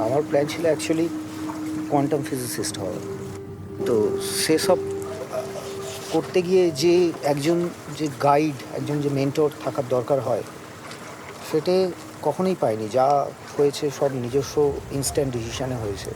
আমার প্ল্যান ছিল actually quantum physicist হওয়া। তো সেসব করতে গিয়ে যে একজন যে গাইড, একজন যে মেন্টর থাকার দরকার হয়, সেটা কখনোই পাইনি। যা হয়েছে সব নিজস্ব ইনস্ট্যান্ট ডিসিশানে হয়েছে।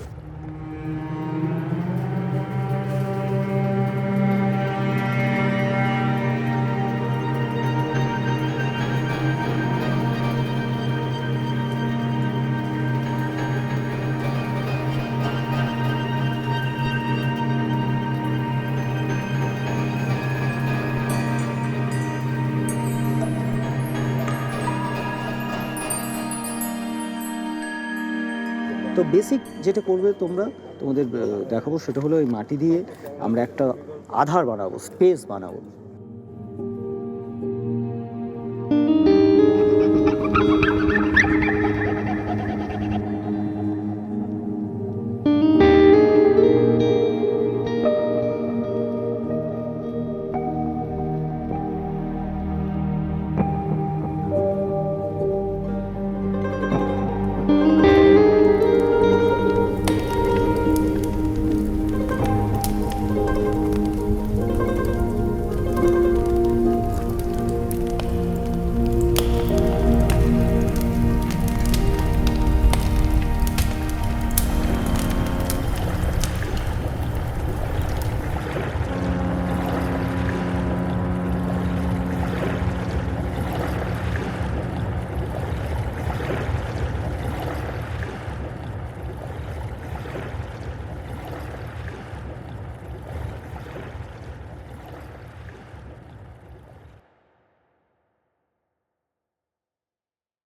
তো বেসিক যেটা করবে তোমরা, তোমাদের দেখাবো সেটা হলো এই মাটি দিয়ে আমরা একটা আধার বানাবো, স্পেস বানাবো।